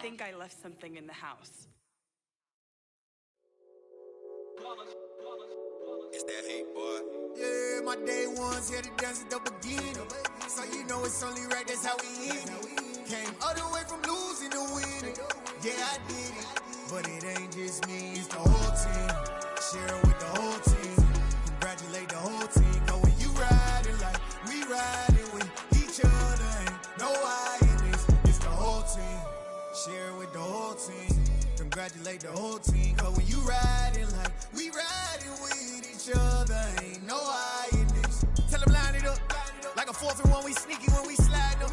think I left something in the house. It's that heat, boy. Yeah, my day ones here to dance at the beginning. So you know it's only right, that's how we end it. Came all the way from losing to winning. Yeah, I did it. But it ain't just me, it's the whole team. Share it with the whole team. Congratulate the whole team. Cause when you riding like we riding with each other, ain't no I in this. It's the whole team. Share it with the whole team. Congratulate the whole team. Cause when you riding like we riding with each other, ain't no I in this. Tell them line it up. Like a 4th and 1, we sneaky when we slide up.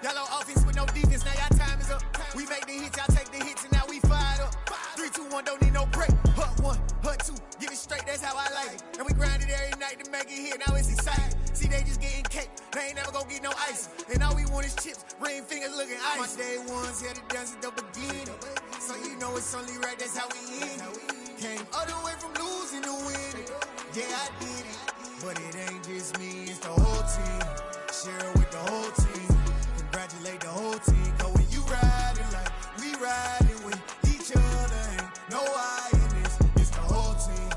Y'all on offense with no defense, now y'all time is up. We make the hits, y'all take the hits, and now we fired up. 3, 2, 1, don't need no break. Hut 1, hut 2, give it straight, that's how I like it. And we grind it every night to make it here, now it's exciting. See, they just getting cake, they ain't never gonna get no ice. And all we want is chips, ring fingers looking ice. My day ones here to dance at the beginning. So you know it's only right, that's how we end it. Came all the way from losing to winning. Yeah, I did it. But it ain't just me, it's the whole team. Share it with the whole team. Congratulate the whole team. Cause when you riding like we riding with each other, ain't no I in this. It's the whole team.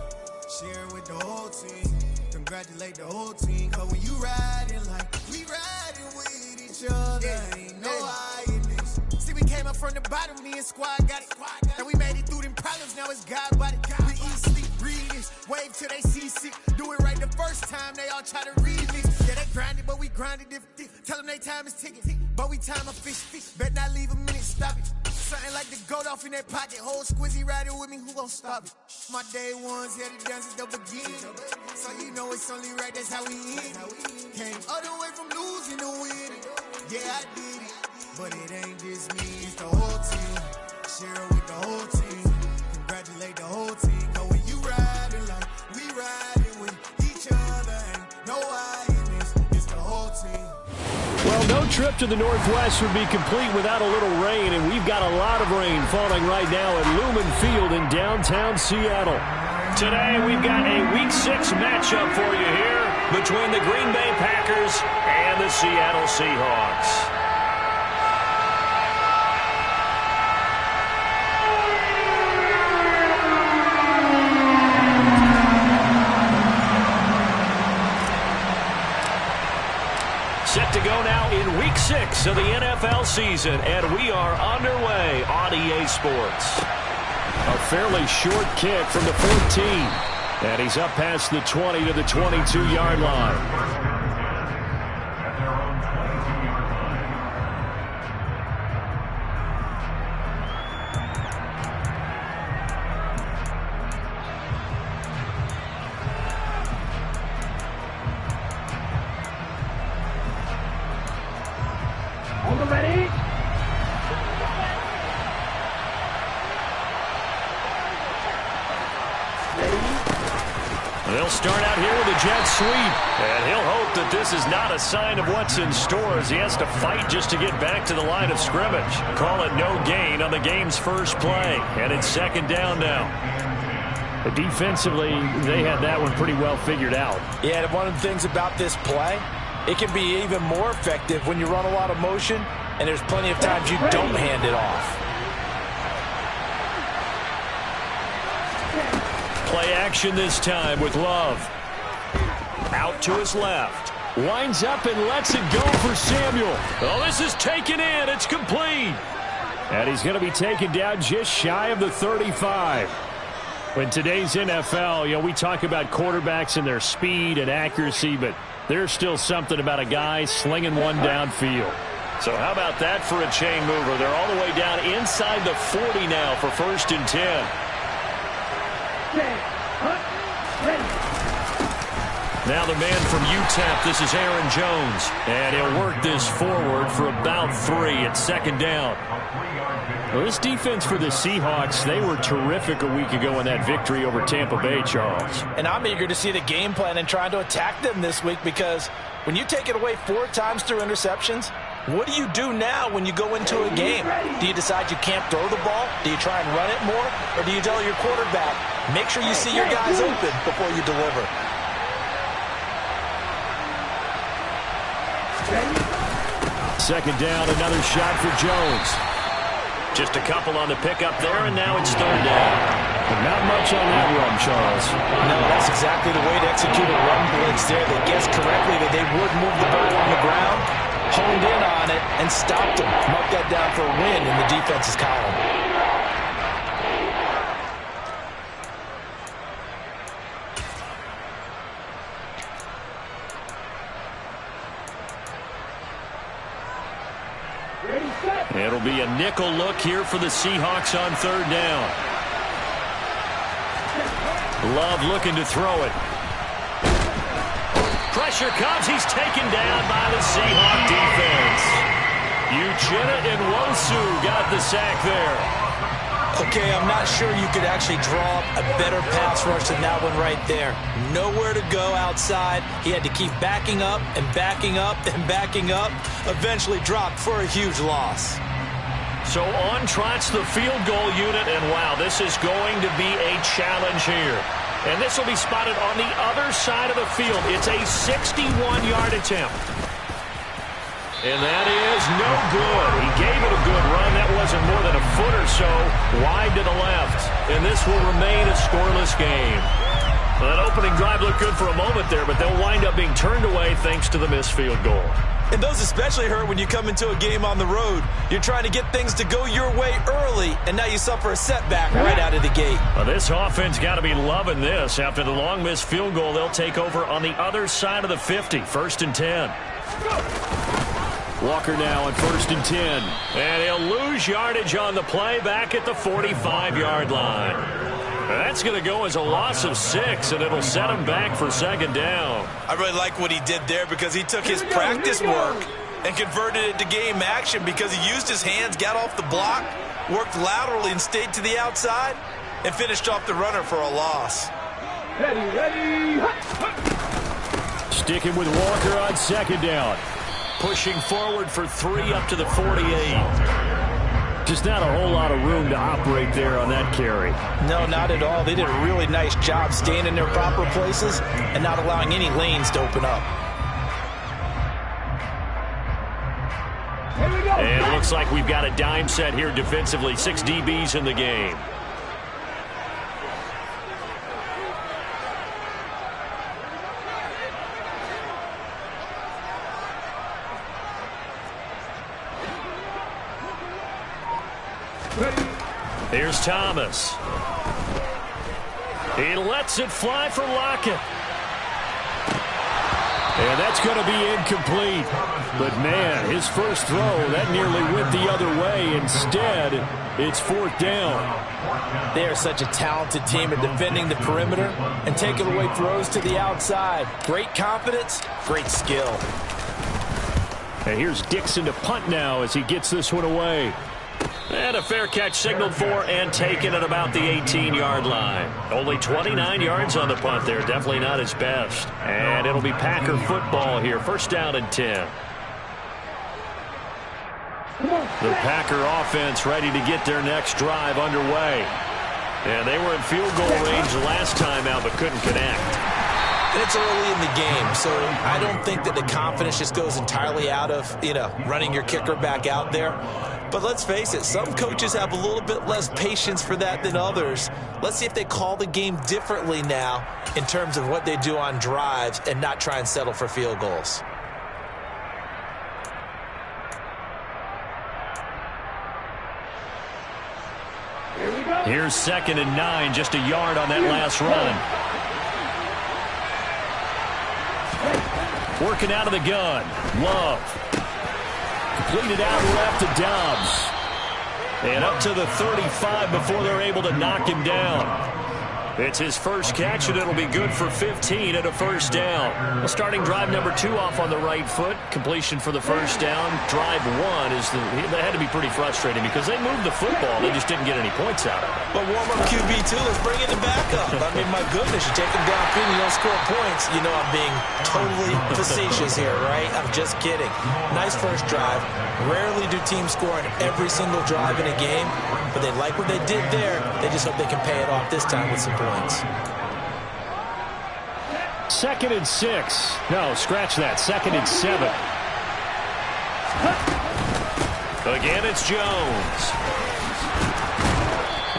Share it with the whole team. Congratulate the whole team. Cause when you riding like we riding with each other, ain't no I in this. See, we came up from the bottom, me and squad got it. And we made it through them problems, now it's God body. We eat, sleep, breathe this. Wave till they see sick. Do it right the first time, they all try to remix. Yeah, they grinded, but we grinded different. Tell them they time is ticking, but we time a fish. Bet not leave a minute, stop it. Something like the goat off in that pocket. Whole squizzy riding with me, who gon' stop it? My day ones here to dance at the beginning. So you know it's only right, that's how we end it. Came all the way from losing to winning. Yeah, I did it. But it ain't just me, it's the whole team. Share it with the whole team. Congratulate the whole team. Cause when you riding like we riding with each other, ain't no I in this. It's the whole team. Well, no trip to the Northwest would be complete without a little rain, and we've got a lot of rain falling right now at Lumen Field in downtown Seattle. Today, we've got a Week 6 matchup for you here between the Green Bay Packers and the Seattle Seahawks. Set to go now in Week 6 of the NFL season, and we are underway on EA Sports. A fairly short kick from the 14, and he's up past the 20 to the 22-yard line. They'll start out here with a jet sweep, and he'll hope that this is not a sign of what's in store as he has to fight just to get back to the line of scrimmage. Call it no gain on the game's first play, and it's 2nd down now. But defensively, they had that one pretty well figured out. Yeah, and one of the things about this play, it can be even more effective when you run a lot of motion, and there's plenty of times you don't hand it off. Play action this time with Love. Out to his left. Winds up and lets it go for Samuel. Oh, this is taken in. It's complete. And he's going to be taken down just shy of the 35. In today's NFL, we talk about quarterbacks and their speed and accuracy, but there's still something about a guy slinging one downfield. So how about that for a chain mover? They're all the way down inside the 40 now for 1st and 10. Now the man from UTEP, this is Aaron Jones. And he'll work this forward for about 3 at 2nd down. Well, this defense for the Seahawks, they were terrific a week ago in that victory over Tampa Bay, Charles. And I'm eager to see the game plan and trying to attack them this week, because when you take it away 4 times through interceptions, what do you do now when you go into a game? Do you decide you can't throw the ball? Do you try and run it more? Or do you tell your quarterback, make sure you see your guys open before you deliver? 2nd down, another shot for Jones. Just a couple on the pickup there, and now it's third down. But not much on that run, Charles. No, that's exactly the way to execute a run blitz there. They guessed correctly that they would move the ball on the ground, honed in on it, and stopped them. Mark that down for a win in the defense's column. It'll be a nickel look here for the Seahawks on third down. Love looking to throw it. Pressure comes. He's taken down by the Seahawk defense. Uchenna and Nwosu got the sack there. Okay, I'm not sure you could actually draw up a better pass rush than that one right there. Nowhere to go outside. He had to keep backing up and backing up and backing up. Eventually dropped for a huge loss. So on trots the field goal unit, and wow, this is going to be a challenge here. And this will be spotted on the other side of the field. It's a 61-yard attempt. And that is no good. He gave it a good run. That wasn't more than a foot or so wide to the left. And this will remain a scoreless game. Well, that opening drive looked good for a moment there, but they'll wind up being turned away thanks to the missed field goal. And those especially hurt when you come into a game on the road. You're trying to get things to go your way early, and now you suffer a setback right out of the gate. Well, this offense got to be loving this. After the long missed field goal, they'll take over on the other side of the 50, 1st and 10. Walker now on 1st and 10. And he'll lose yardage on the play back at the 45-yard line. That's going to go as a loss of 6, and it'll set him back for 2nd down. I really like what he did there because he took his practice work and converted it to game action because he used his hands, got off the block, worked laterally and stayed to the outside, and finished off the runner for a loss. Ready. Sticking with Walker on 2nd down. Pushing forward for 3 up to the 48. Just not a whole lot of room to operate there on that carry. No, not at all. They did a really nice job staying in their proper places and not allowing any lanes to open up. And it looks like we've got a dime set here defensively. 6 DBs in the game. Here's Thomas. He lets it fly for Lockett. And that's going to be incomplete. But, man, his first throw, that nearly went the other way. Instead, it's 4th down. They are such a talented team at defending the perimeter and taking away throws to the outside. Great confidence, great skill. And here's Dixon to punt now as he gets this one away. And a fair catch signaled for and taken at about the 18-yard line. Only 29 yards on the punt there. Definitely not his best. And it'll be Packer football here. 1st down and 10. The Packer offense ready to get their next drive underway. And they were in field goal range last time out but couldn't connect. And it's early in the game, so I don't think that the confidence just goes entirely out of, running your kicker back out there. But let's face it, some coaches have a little bit less patience for that than others. Let's see if they call the game differently now in terms of what they do on drives and not try and settle for field goals. Here's 2nd and 9, just a yard on that last run. Working out of the gun. Love. Completed out left to Dobbs. And up to the 35 before they're able to knock him down. It's his first catch, and it'll be good for 15 at a 1st down. Well, starting drive number 2 off on the right foot. Completion for the 1st down. Drive 1 is that had to be pretty frustrating because they moved the football. They just didn't get any points out of it. But warm-up QB2, let's bring in the backup. I mean, my goodness, you take him downfield and you don't score points. You know I'm being totally facetious here, right? I'm just kidding. Nice first drive. Rarely do teams score on every single drive in a game, but they like what they did there. They just hope they can pay it off this time with some points. 2nd and 6. No, scratch that. 2nd and 7. Again, it's Jones.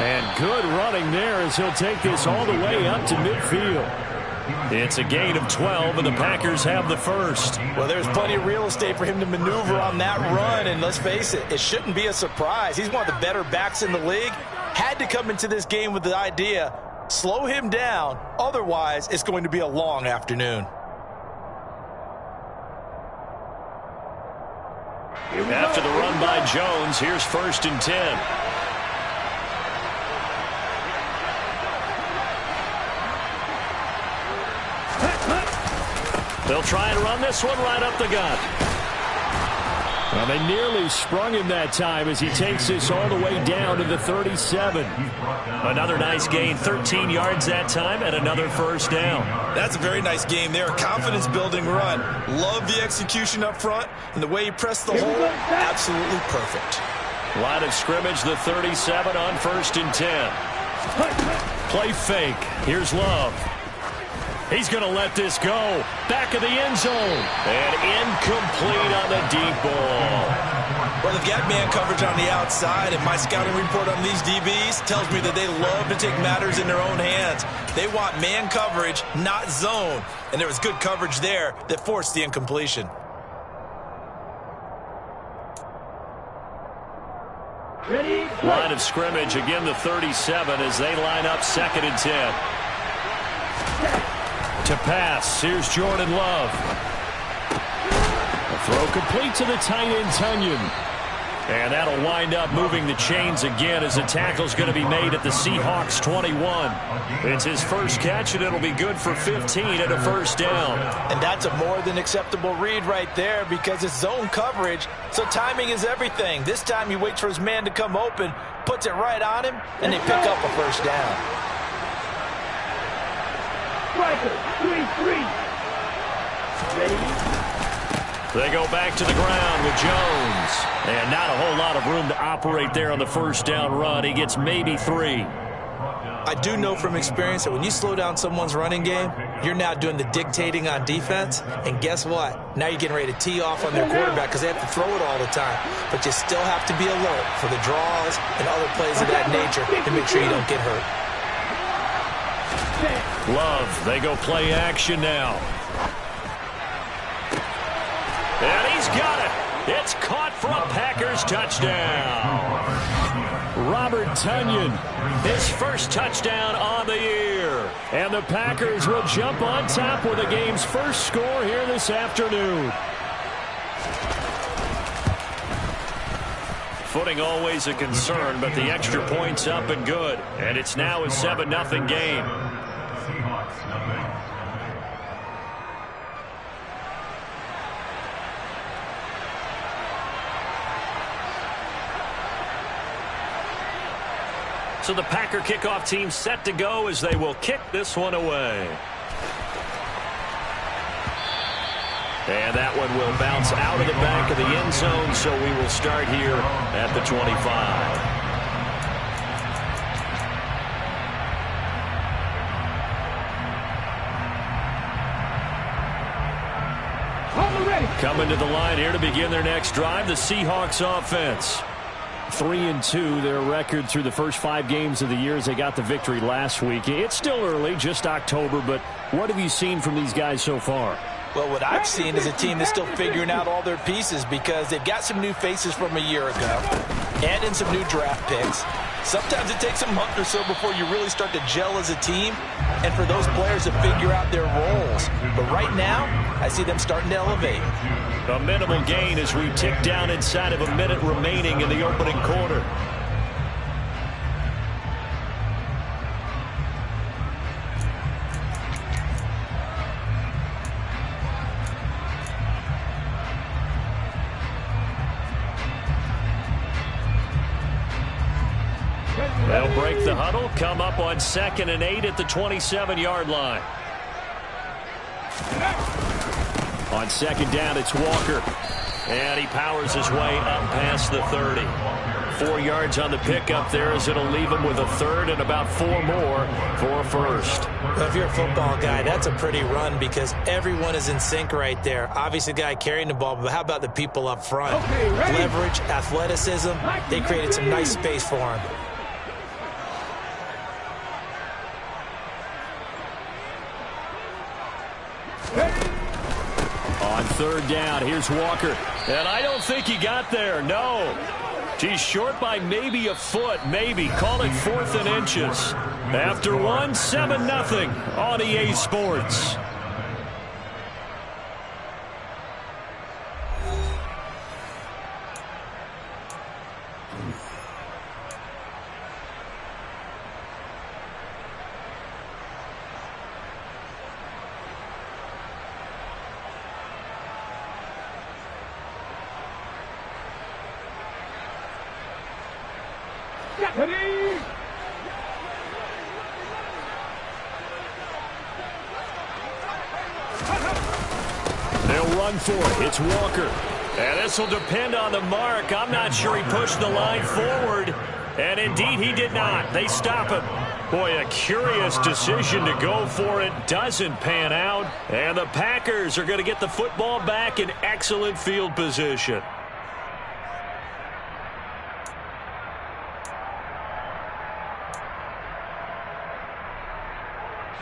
And good running there as he'll take this all the way up to midfield. It's a gain of 12, and the Packers have the first. Well, there's plenty of real estate for him to maneuver on that run, and let's face it, it shouldn't be a surprise. He's one of the better backs in the league. Had to come into this game with the idea, slow him down, otherwise it's going to be a long afternoon. After the run by Jones, here's 1st and 10. They'll try and run this one right up the gut. Well, they nearly sprung him that time as he takes this all the way down to the 37. Another nice gain, 13 yards that time, and another first down. That's a very nice game there. A confidence-building run. Love the execution up front, and the way he pressed the hole, absolutely perfect. Line of scrimmage, the 37 on 1st and 10. Play fake. Here's Love. He's going to let this go. Back of the end zone. And incomplete on the deep ball. Well, they've got man coverage on the outside, and my scouting report on these DBs tells me that they love to take matters in their own hands. They want man coverage, not zone. And there was good coverage there that forced the incompletion. Line of scrimmage, again the 37 as they line up 2nd and 10. To pass, here's Jordan Love. A throw complete to the tight end, Tunyon. And that'll wind up moving the chains again as the tackle's going to be made at the Seahawks 21. It's his first catch, and it'll be good for 15 and a first down. And that's a more than acceptable read right there because it's zone coverage, so timing is everything. This time he waits for his man to come open, puts it right on him, and they pick up a first down. Striker, 3-3. Ready? They go back to the ground with Jones. And not a whole lot of room to operate there on the first down run. He gets maybe 3. I do know from experience that when you slow down someone's running game, you're now doing the dictating on defense. And guess what? Now you're getting ready to tee off on their quarterback because they have to throw it all the time. But you still have to be alert for the draws and other plays of that nature to make sure you don't get hurt. Love, they go play action now. And he's got it. It's caught for a Packers touchdown. Robert Tunyon, his first touchdown on the year. And the Packers will jump on top with the game's first score here this afternoon. Footing always a concern, but the extra point's up and good. And it's now a 7-0 game. So the Packer kickoff team set to go as they will kick this one away. And that one will bounce out of the back of the end zone, so we will start here at the 25. Coming to the line here to begin their next drive, the Seahawks offense. 3-2, their record through the first 5 games of the year as they got the victory last week. It's still early, just October, but what have you seen from these guys so far? Well, what I've seen is a team that's still figuring out all their pieces because they've got some new faces from a year ago and in some new draft picks. Sometimes it takes a month or so before you really start to gel as a team and for those players to figure out their roles. But right now, I see them starting to elevate. A minimal gain as we tick down inside of a minute remaining in the opening quarter. They'll break the huddle, come up on 2nd and 8 at the 27-yard line. On 2nd down, it's Walker. And he powers his way up past the 30. 4 yards on the pickup there as it'll leave him with a 3rd and about 4 more for a first. Well, if you're a football guy, that's a pretty run because everyone is in sync right there. Obviously, the guy carrying the ball, but how about the people up front? Okay, leverage, athleticism, they created some nice space for him. On third down, here's Walker. And I don't think he got there, no. He's short by maybe a foot, maybe. Call it 4th and inches. After one, 7-0 on EA Sports. They'll run for it. It's Walker. And this will depend on the mark. I'm not sure he pushed the line forward. And indeed, he did not. They stop him. Boy, a curious decision to go for it. Doesn't pan out. And the Packers are going to get the football back in excellent field position.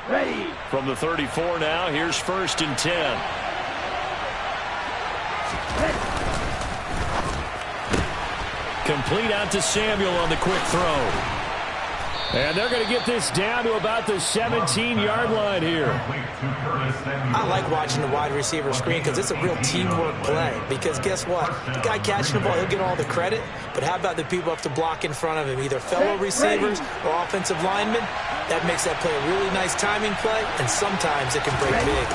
Ready. From the 34 now, here's 1st and 10. Complete out to Samuel on the quick throw. And they're going to get this down to about the 17-yard line here. I like watching the wide receiver screen because it's a real teamwork play. Because guess what? The guy catching the ball, he'll get all the credit. But how about the people up to block in front of him, either fellow receivers or offensive linemen? That makes that play a really nice timing play, and sometimes it can break big.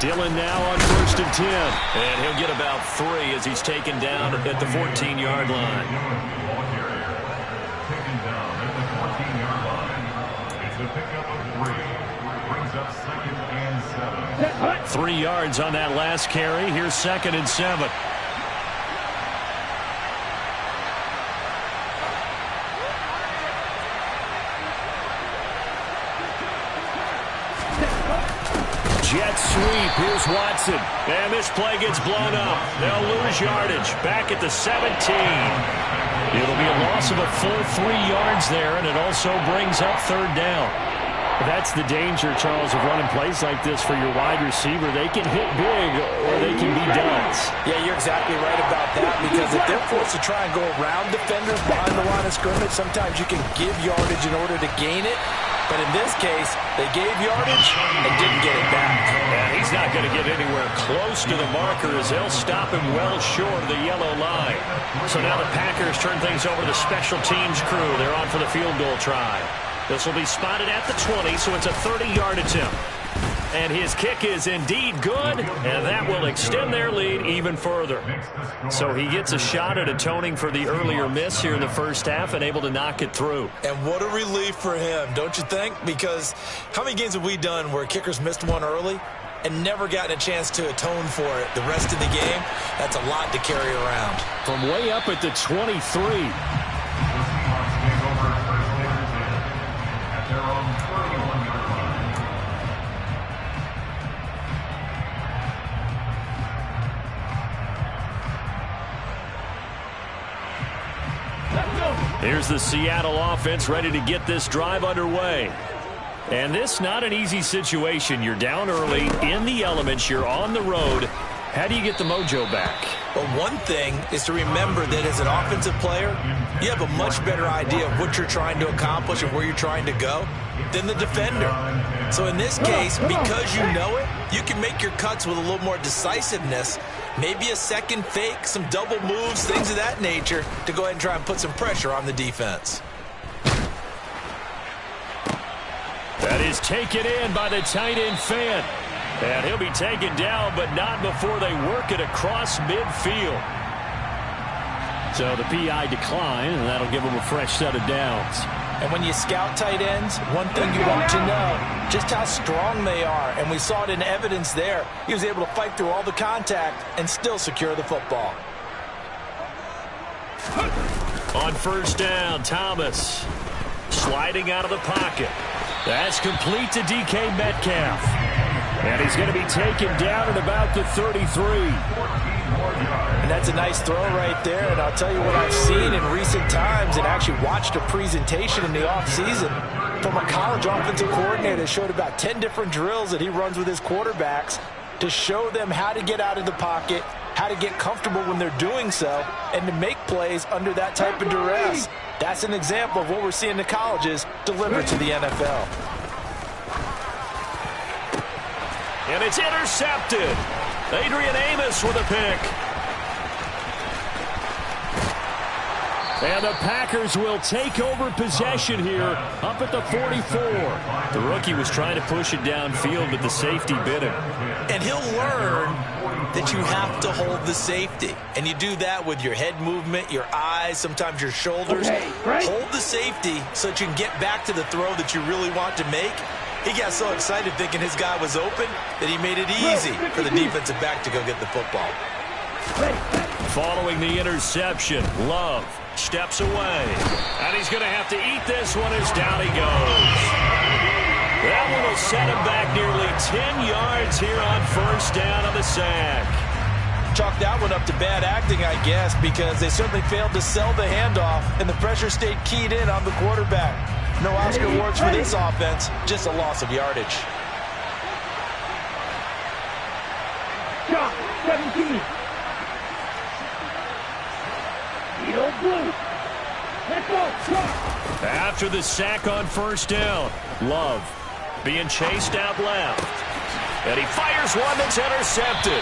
Dillon now on 1st and 10. And he'll get about 3 as he's taken down at the 14-yard line. 3 yards on that last carry. Here's 2nd and 7. Jet sweep. Here's Watson. And this play gets blown up. They'll lose yardage. Back at the 17. It'll be a loss of a full 3 yards there, and it also brings up 3rd down. That's the danger, Charles, of running plays like this for your wide receiver. They can hit big or they can be duds. Yeah, you're exactly right about that, because if they're forced to try and go around defenders behind the line of scrimmage, sometimes you can give yardage in order to gain it. But in this case, they gave yardage and didn't get it back. And he's not going to get anywhere close to the marker as they'll stop him well short of the yellow line. So now the Packers turn things over to the special teams crew. They're on for the field goal try. This will be spotted at the 20, so it's a 30-yard attempt. And his kick is indeed good, and that will extend their lead even further. So he gets a shot at atoning for the earlier miss here in the first half and able to knock it through. And what a relief for him, don't you think? Because how many games have we done where kickers missed one early and never gotten a chance to atone for it the rest of the game? That's a lot to carry around. From way up at the 23. Here's the Seattle offense ready to get this drive underway. And this not an easy situation. You're down early, in the elements, you're on the road. How do you get the mojo back? Well, one thing is to remember that as an offensive player, you have a much better idea of what you're trying to accomplish and where you're trying to go than the defender. So in this case, because you know it, you can make your cuts with a little more decisiveness. Maybe a second fake, some double moves, things of that nature to go ahead and try and put some pressure on the defense. That is taken in by the tight end Fant. And he'll be taken down, but not before they work it across midfield. So the PI decline, and that'll give him a fresh set of downs. And when you scout tight ends, one thing you want to know, just how strong they are. And we saw it in evidence there. He was able to fight through all the contact and still secure the football. On first down, Thomas sliding out of the pocket. That's complete to DK Metcalf. And he's going to be taken down at about the 33. And that's a nice throw right there. And I'll tell you what I've seen in recent times and actually watched a presentation in the offseason from a college offensive coordinator that showed about 10 different drills that he runs with his quarterbacks to show them how to get out of the pocket, how to get comfortable when they're doing so, and to make plays under that type of duress. That's an example of what we're seeing in the colleges delivered to the NFL. And it's intercepted. Adrian Amos with a pick. And the Packers will take over possession here up at the 44. The rookie was trying to push it downfield, but the safety bit him. And he'll learn that you have to hold the safety. And you do that with your head movement, your eyes, sometimes your shoulders. Hold the safety so that you can get back to the throw that you really want to make. He got so excited thinking his guy was open that he made it easy for the defensive back to go get the football. Following the interception, Love steps away. And he's going to have to eat this one as down he goes. That one will set him back nearly 10 yards here on first down on the sack. Chalk that one up to bad acting, I guess, because they certainly failed to sell the handoff, and the pressure stayed keyed in on the quarterback. No Oscar awards for this offense, just a loss of yardage. Shot, 17. Eagle blue. Let's go. After the sack on first down, Love being chased out left. And he fires one that's intercepted.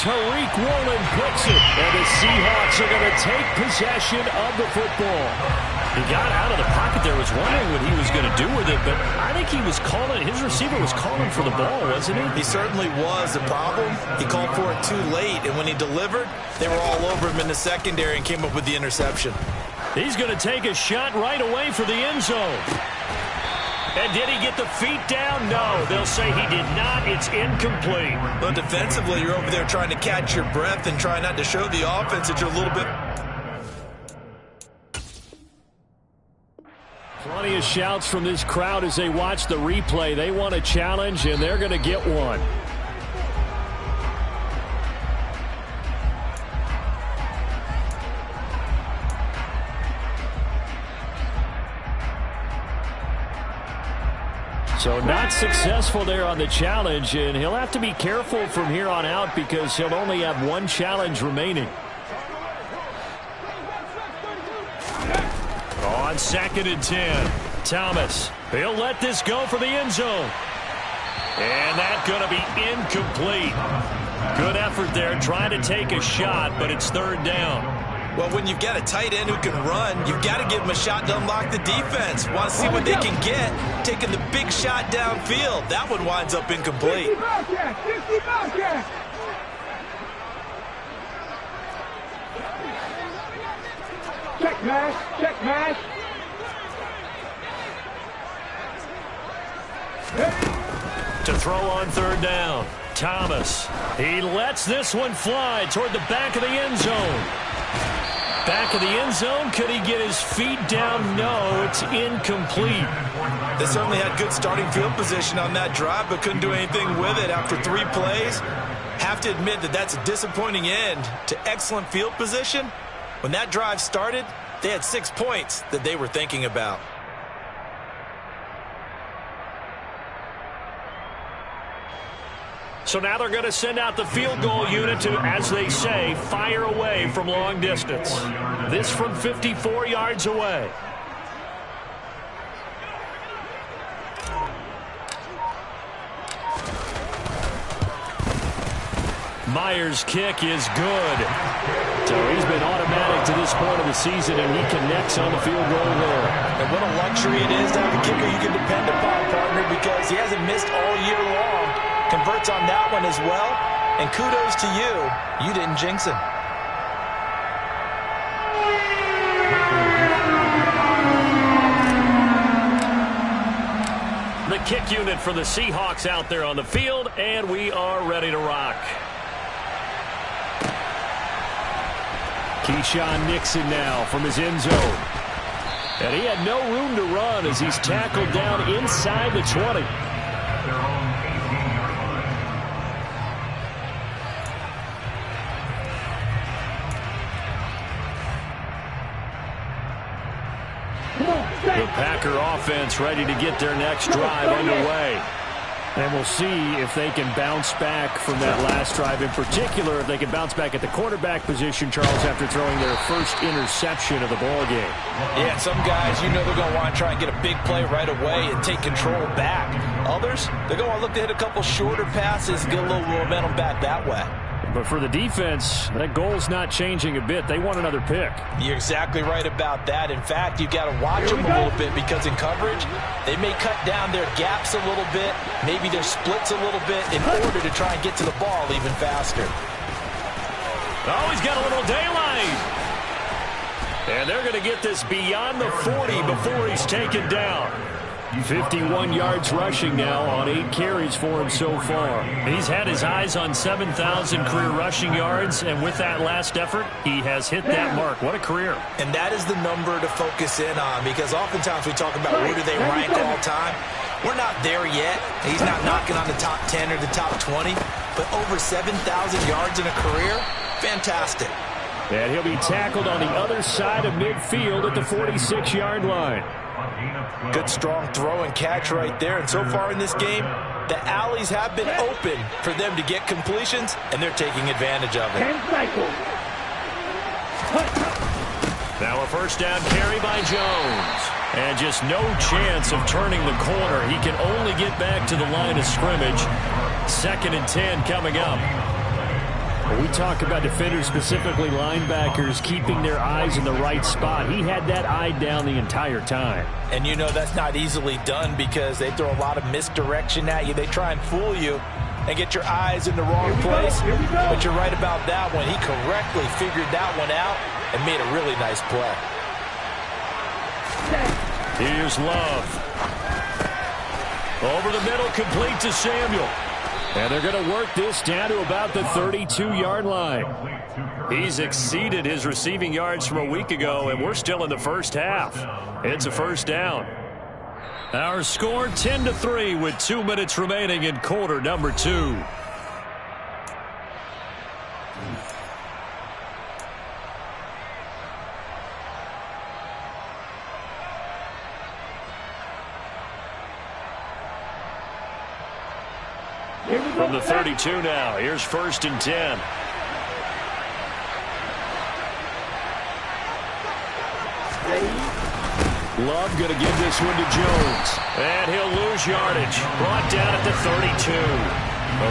Tariq Woolen picks it, and the Seahawks are going to take possession of the football. He got out of the pocket there, was wondering what he was going to do with it, but I think he was calling, his receiver was calling for the ball, wasn't he? He certainly was. The problem, he called for it too late, and when he delivered, they were all over him in the secondary and came up with the interception. He's going to take a shot right away for the end zone. And did he get the feet down? No, they'll say he did not. It's incomplete. But defensively, you're over there trying to catch your breath and try not to show the offense that you're a little bit... Plenty of shouts from this crowd as they watch the replay. They want a challenge, and they're going to get one. So not successful there on the challenge, and he'll have to be careful from here on out because he'll only have one challenge remaining. On 2nd and 10, Thomas. He'll let this go for the end zone. And that's going to be incomplete. Good effort there trying to take a shot, but it's 3rd down. Well, when you've got a tight end who can run, you've got to give him a shot to unlock the defense. Want to see what they can get, taking the big shot downfield. That one winds up incomplete. 50 Bobcat. Check mash. To throw on 3rd down, Thomas. He lets this one fly toward the back of the end zone. Back of the end zone. Could he get his feet down? No, it's incomplete. They certainly had good starting field position on that drive, but couldn't do anything with it after 3 plays. Have to admit that that's a disappointing end to excellent field position. When that drive started, they had 6 points that they were thinking about. So now they're going to send out the field goal unit to, as they say, fire away from long distance. This from 54 yards away. Myers' kick is good. So he's been automatic to this point of the season, and he connects on the field goal there. And what a luxury it is to have a kicker you can depend upon, partner, because he hasn't missed all year long. Converts on that one as well. And kudos to you. You didn't jinx him. The kick unit for the Seahawks out there on the field, and we are ready to rock. Keyshawn Nixon now from his end zone. And he had no room to run as he's tackled down inside the 20. The Packer offense ready to get their next drive underway. And we'll see if they can bounce back from that last drive. In particular, if they can bounce back at the quarterback position, Charles, after throwing their first interception of the ball game. Yeah, some guys, you know they're going to want to try and get a big play right away and take control back. Others, they're going to want to look to hit a couple shorter passes, get a little momentum back that way. But for the defense, that goal's not changing a bit. They want another pick. You're exactly right about that. In fact, you've got to watch them a little bit because in coverage, they may cut down their gaps a little bit, maybe their splits a little bit in order to try and get to the ball even faster. Oh, he's got a little daylight. And they're going to get this beyond the 40 before he's taken down. 51 yards rushing now on 8 carries for him so far. He's had his eyes on 7,000 career rushing yards, and with that last effort, he has hit that mark. What a career. And that is the number to focus in on, because oftentimes we talk about where do they rank all time. We're not there yet. He's not knocking on the top 10 or the top 20, but over 7,000 yards in a career, fantastic. And he'll be tackled on the other side of midfield at the 46-yard line. Good strong throw and catch right there. And so far in this game, the alleys have been open for them to get completions, and they're taking advantage of it. Now a first down carry by Jones. And just no chance of turning the corner. He can only get back to the line of scrimmage. 2nd and 10 coming up. We talk about defenders, specifically linebackers, keeping their eyes in the right spot. He had that eye down the entire time. And you know that's not easily done because they throw a lot of misdirection at you. They try and fool you and get your eyes in the wrong place. But you're right about that one. He correctly figured that one out and made a really nice play. Here's Love. Over the middle, complete to Samuel. And they're going to work this down to about the 32-yard line. He's exceeded his receiving yards from a week ago, and we're still in the first half. It's a first down. Our score 10-3 with 2 minutes remaining in quarter number 2. From the 32 now, here's 1st and 10. Love going to give this one to Jones. And he'll lose yardage. Brought down at the 32.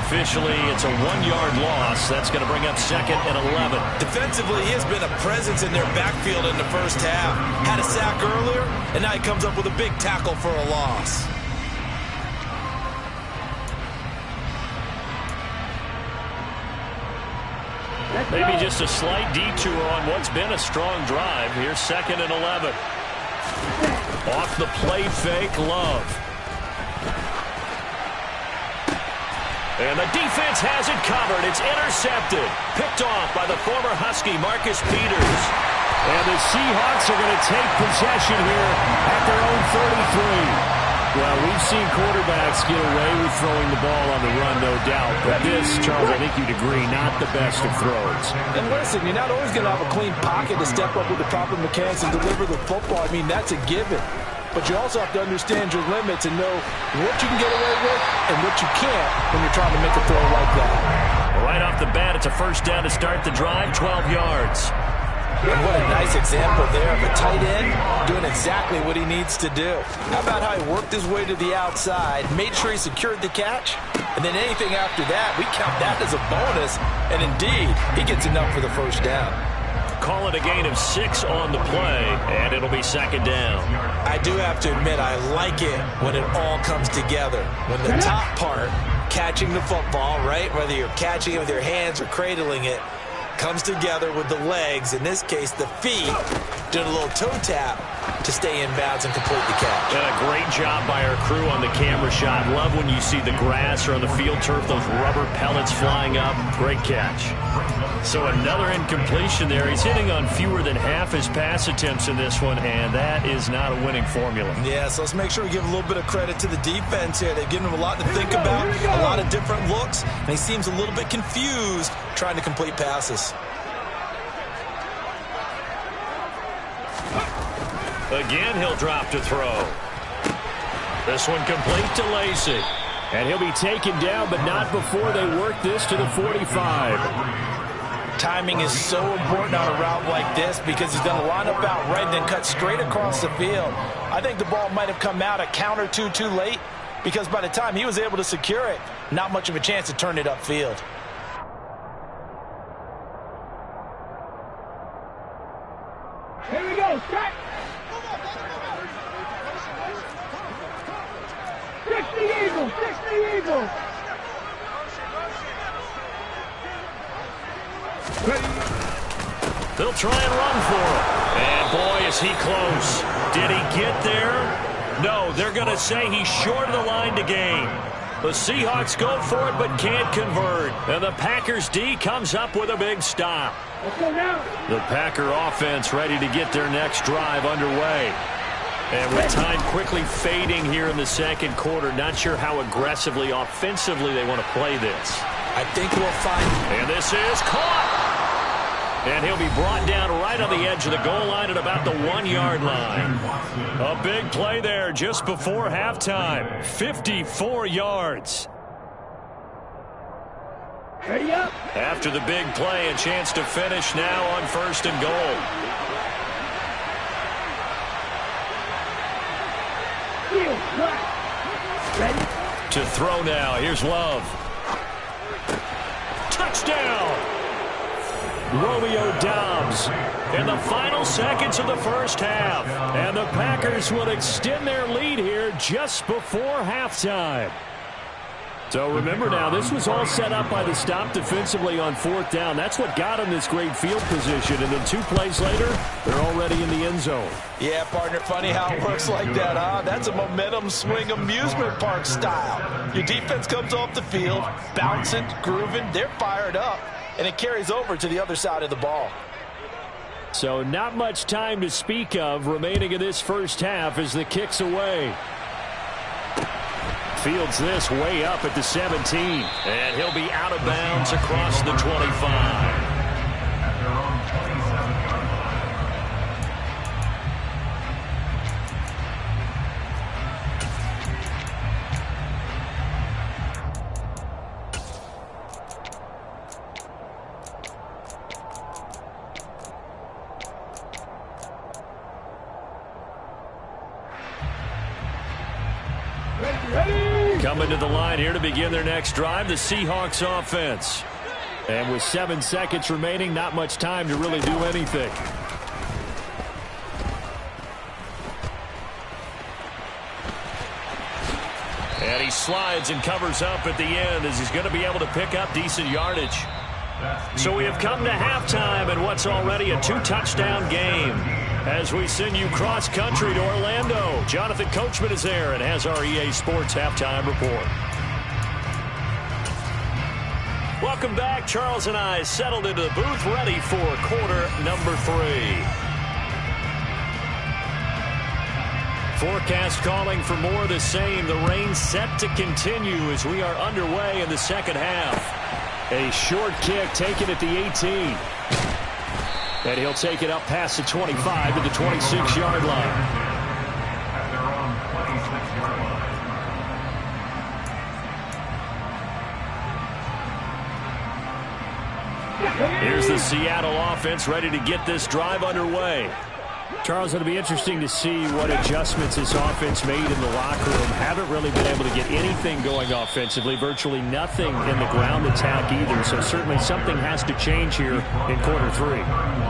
Officially, it's a 1-yard loss. That's going to bring up 2nd and 11. Defensively, he has been a presence in their backfield in the first half. Had a sack earlier, and now he comes up with a big tackle for a loss. Maybe just a slight detour on what's been a strong drive. Here's 2nd and 11. Off the play fake, Love. And the defense has it covered. It's intercepted. Picked off by the former Husky, Marcus Peters. And the Seahawks are going to take possession here at their own 33. Well, we've seen quarterbacks get away with throwing the ball on the run, no doubt. But this, Charles, I think you'd agree, not the best of throws. And listen, you're not always going to have a clean pocket to step up with the proper mechanics and deliver the football. I mean, that's a given. But you also have to understand your limits and know what you can get away with and what you can't when you're trying to make a throw like that. Right off the bat, it's a first down to start the drive, 12 yards. And what a nice example there of a tight end doing exactly what he needs to do. How about how he worked his way to the outside, made sure he secured the catch, and then anything after that, we count that as a bonus, and indeed, he gets enough for the first down. Call it a gain of 6 on the play, and it'll be 2nd down. I do have to admit, I like it when it all comes together. When the top part, catching the football, right, whether you're catching it with your hands or cradling it, comes together with the legs, in this case the feet, doing a little toe tap to stay in bounds and complete the catch. And a great job by our crew on the camera shot. Love when you see the grass or on the field turf, those rubber pellets flying up. Great catch. So another incompletion there. He's hitting on fewer than half his pass attempts in this one, and that is not a winning formula. Yeah, so let's make sure we give a little bit of credit to the defense here. They've given him a lot to think about, a lot of different looks, and he seems a little bit confused trying to complete passes. Again, he'll drop to throw. This one complete to Lacey. And he'll be taken down, but not before they work this to the 45. Timing is so important on a route like this because he's going to line up out right and then cut straight across the field. I think the ball might have come out a count or two too late because by the time he was able to secure it, not much of a chance to turn it upfield. Here we go, set! 60 Eagles, 60 Eagles! They'll try and run for him. And boy, is he close. Did he get there? No, they're going to say he's short of the line to gain. The Seahawks go for it but can't convert. And the Packers D comes up with a big stop. Let's go now. The Packer offense ready to get their next drive underway. And with time quickly fading here in the second quarter, not sure how aggressively, offensively they want to play this. I think we'll find... And this is caught. And he'll be brought down right on the edge of the goal line at about the 1-yard line. A big play there just before halftime. 54 yards. Ready up. After the big play, a chance to finish now on 1st and goal. Field, flat. Ready? To throw now. Here's Love. Touchdown! Romeo Doubs in the final seconds of the first half. And the Packers will extend their lead here just before halftime. So remember now, this was all set up by the stop defensively on 4th down. That's what got them this great field position. And then 2 plays later, they're already in the end zone. Yeah, partner, funny how it works like that, huh? That's a momentum swing amusement park style. Your defense comes off the field, bouncing, grooving, they're fired up, and it carries over to the other side of the ball. So not much time to speak of remaining in this first half as the kick's away. Fields this way up at the 17. And he'll be out of bounds across the 25. Coming to the line here to begin their next drive, the Seahawks offense. And with 7 seconds remaining, not much time to really do anything. And he slides and covers up at the end as he's going to be able to pick up decent yardage. So we have come to halftime in what's already a 2-touchdown game. As we send you cross-country to Orlando, Jonathan Coachman is there and has our EA Sports Halftime Report. Welcome back. Charles and I settled into the booth, ready for quarter number 3. Forecast calling for more of the same. The rain set to continue as we are underway in the second half. A short kick taken at the 18. And he'll take it up past the 25 to the 26-yard line. Here's the Seattle offense ready to get this drive underway. Charles, it'll be interesting to see what adjustments this offense made in the locker room. Haven't really been able to get anything going offensively. Virtually nothing in the ground attack either. So certainly something has to change here in quarter 3.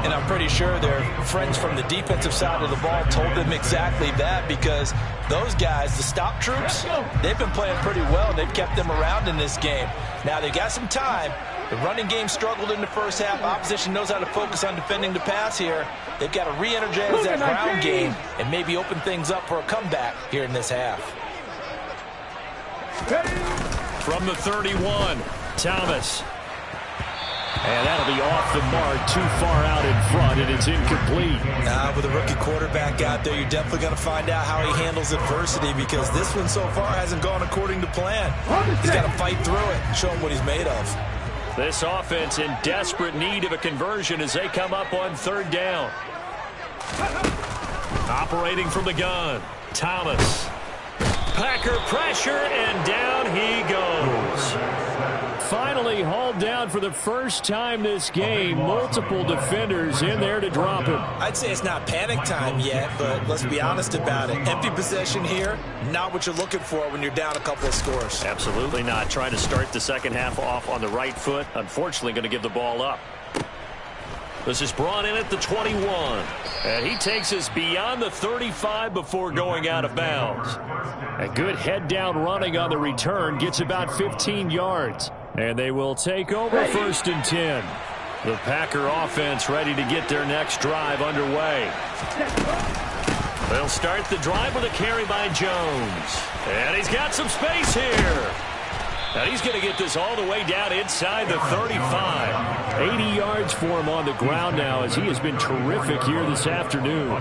And I'm pretty sure their friends from the defensive side of the ball told them exactly that, because those guys, the stop troops, they've been playing pretty well. They've kept them around in this game. Now they got some time. The running game struggled in the first half. Opposition knows how to focus on defending the pass here. They've got to re-energize that ground game and maybe open things up for a comeback here in this half. From the 31, Thomas. And that'll be off the mark, too far out in front, and it's incomplete. With a rookie quarterback out there, you're definitely going to find out how he handles adversity, because this one so far hasn't gone according to plan. He's got to fight through it and show him what he's made of. This offense in desperate need of a conversion as they come up on 3rd down. Operating from the gun, Thomas. Packer pressure, and down he goes. Finally hauled down for the first time this game. Multiple defenders in there to drop him. I'd say it's not panic time yet, but let's be honest about it. Empty possession here, not what you're looking for when you're down a couple of scores. Absolutely not. Trying to start the second half off on the right foot. Unfortunately, going to give the ball up. This is brought in at the 21. And he takes us beyond the 35 before going out of bounds. A good head-down running on the return gets about 15 yards. And they will take over 1st and 10. The Packer offense ready to get their next drive underway. They'll start the drive with a carry by Jones. And he's got some space here. And he's going to get this all the way down inside the 35. 80 yards for him on the ground now as he has been terrific here this afternoon.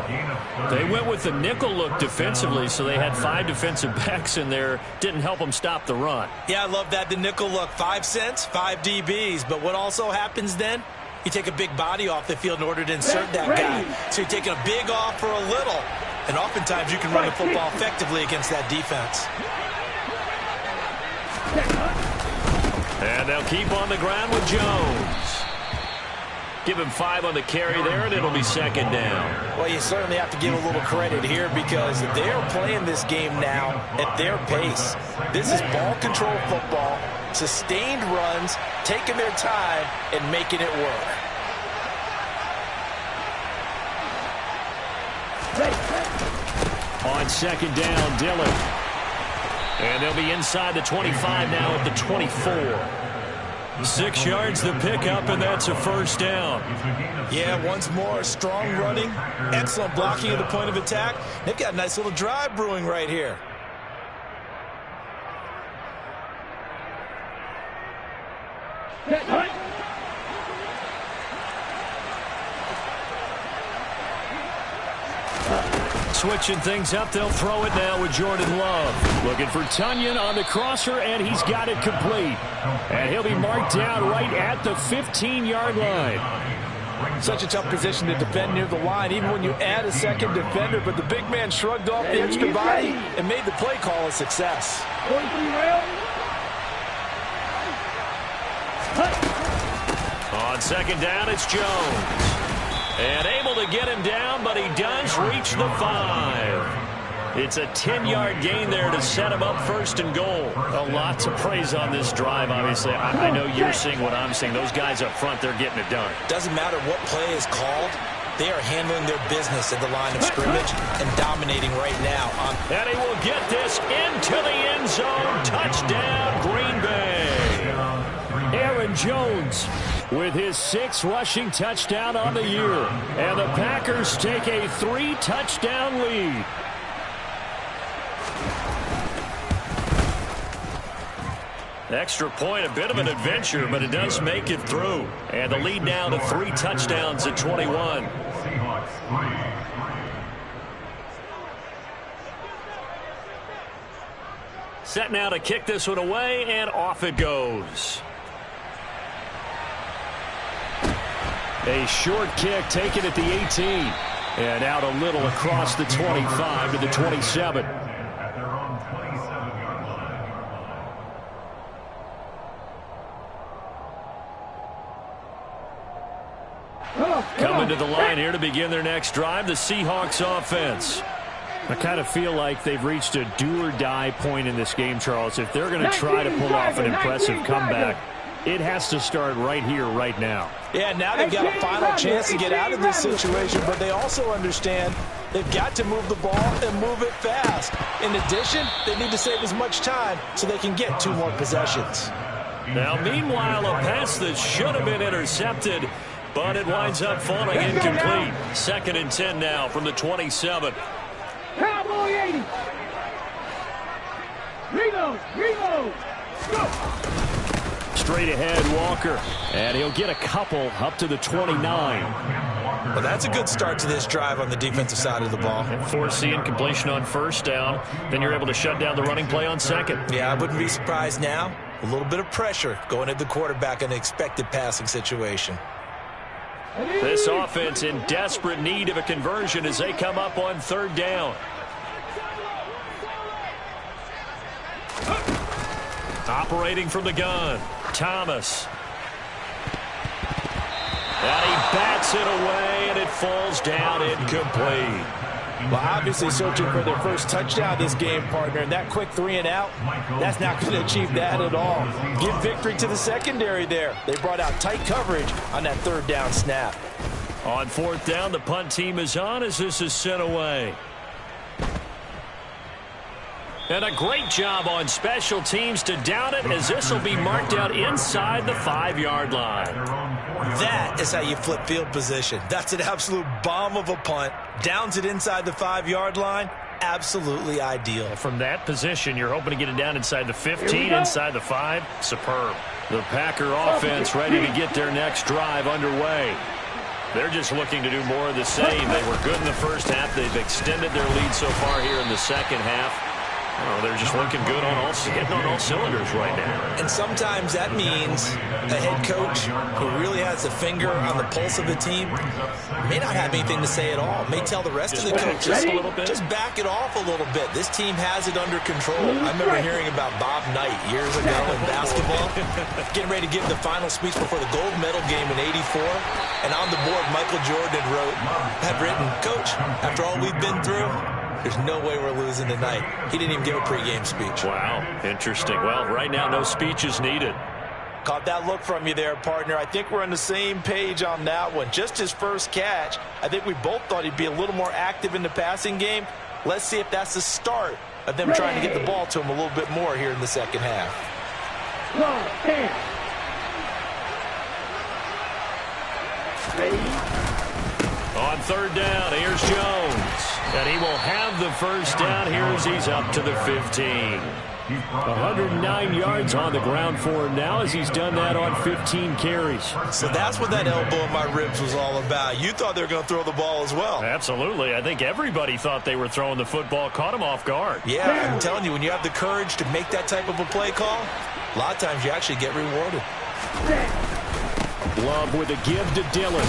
They went with the nickel look defensively, so they had 5 defensive backs in there. Didn't help them stop the run. Yeah, I love that, the nickel look. 5 cents, 5 DBs. But what also happens then? You take a big body off the field in order to insert that guy. So you're taking a big off for a little. And oftentimes you can run the football effectively against that defense. And they'll keep on the ground with Jones. Give him 5 on the carry there, and it'll be 2nd down. Well, you certainly have to give a little credit here because they are playing this game now at their pace. This is ball control football, sustained runs, taking their time, and making it work. On 2nd down, Dillon. And they'll be inside the 25 now at the 24. 6 yards the pickup, and that's a 1st down. Yeah, once more, strong running, excellent blocking at the point of attack. They've got a nice little drive brewing right here. Switching things up, they'll throw it now with Jordan Love. Looking for Tunyon on the crosser, and he's got it complete. And he'll be marked down right at the 15-yard line. Such a tough position to defend near the line, even when you add a second defender. But the big man shrugged off the extra body and made the play call a success. On 2nd down, it's Jones. And able to get him down, but he does reach the 5. It's a 10-yard gain there to set him up 1st and goal. A lot to praise on this drive, obviously. I know you're seeing what I'm seeing. Those guys up front, they're getting it done. Doesn't matter what play is called. They are handling their business at the line of scrimmage and dominating right now. And he will get this into the end zone. Touchdown, Green Bay. Aaron Jones with his 6th rushing touchdown on the year. And the Packers take a 3-touchdown lead. Extra point, a bit of an adventure, but it does make it through. And the lead now to 3 touchdowns at 21. Set now to kick this one away, and off it goes. A short kick taken at the 18. And out a little across the 25 to the 27. Coming to the line here to begin their next drive, the Seahawks offense. I kind of feel like they've reached a do-or-die point in this game, Charles. If they're going to try to pull off an impressive comeback, it has to start right here, right now. Yeah, now they've got a final chance to get out of this situation, but they also understand they've got to move the ball and move it fast. In addition, they need to save as much time so they can get 2 more possessions. Now, meanwhile, a pass that should have been intercepted, but it winds up falling incomplete. 2nd and 10 now from the 27. Cowboy 80. Reload. Go. Straight ahead, Walker. And he'll get a couple up to the 29. Well, that's a good start to this drive on the defensive side of the ball. And forcing completion on 1st down. Then you're able to shut down the running play on 2nd. Yeah, I wouldn't be surprised now. A little bit of pressure going at the quarterback in an expected passing situation. This offense in desperate need of a conversion as they come up on third down. Operating from the gun, Thomas. And he bats it away, and it falls down incomplete. Well, obviously searching for their first touchdown this game, partner, and that quick 3 and out, that's not going to achieve that at all. Give victory to the secondary there. They brought out tight coverage on that third down snap. On fourth down, the punt team is on as this is sent away. And a great job on special teams to down it as this will be marked out inside the 5-yard line. That is how you flip field position. That's an absolute bomb of a punt. Downs it inside the 5-yard line. Absolutely ideal. From that position, you're hoping to get it down inside the 15, inside the 5. Superb. The Packer offense ready to get their next drive underway. They're just looking to do more of the same. They were good in the first half. They've extended their lead so far here in the second half. Oh, they're just looking good hitting on all cylinders right now. And sometimes that means a head coach who really has a finger on the pulse of the team may not have anything to say at all. May tell the rest of the coaches, just back it off a little bit. This team has it under control. I remember hearing about Bob Knight years ago in basketball, getting ready to give the final speech before the gold medal game in '84. And on the board, Michael Jordan had written, "Coach, after all we've been through, there's no way we're losing tonight." He didn't even give a pregame speech. Wow, interesting. Well, right now, no speech is needed. Caught that look from you there, partner. I think we're on the same page on that one. Just his first catch. I think we both thought he'd be a little more active in the passing game. Let's see if that's the start of them trying to get the ball to him a little bit more here in the second half. On third down, here's Jones. And he will have the first down here as he's up to the 15. 109 yards on the ground for him now as he's done that on 15 carries. So that's what that elbow in my ribs was all about. You thought they were going to throw the ball as well. Absolutely. I think everybody thought they were throwing the football, caught him off guard. Yeah, I'm telling you, when you have the courage to make that type of a play call, a lot of times you actually get rewarded. Love with a give to Dillon.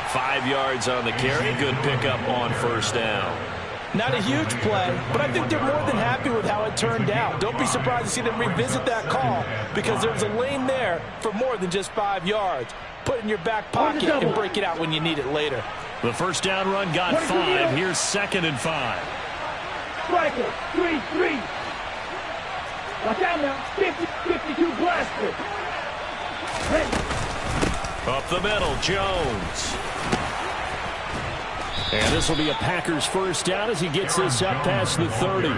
5 yards on the carry. Good pickup on first down. Not a huge play, but I think they're more than happy with how it turned out. Don't be surprised to see them revisit that call because there's a lane there for more than just 5 yards. Put it in your back pocket and break it out when you need it later. The first down run got 5. Here's 2nd and 5. Striker, 3-3. Watch out now, 50-52 blaster. Up the middle, Jones. And this will be a Packers first down as he gets this up past the 30.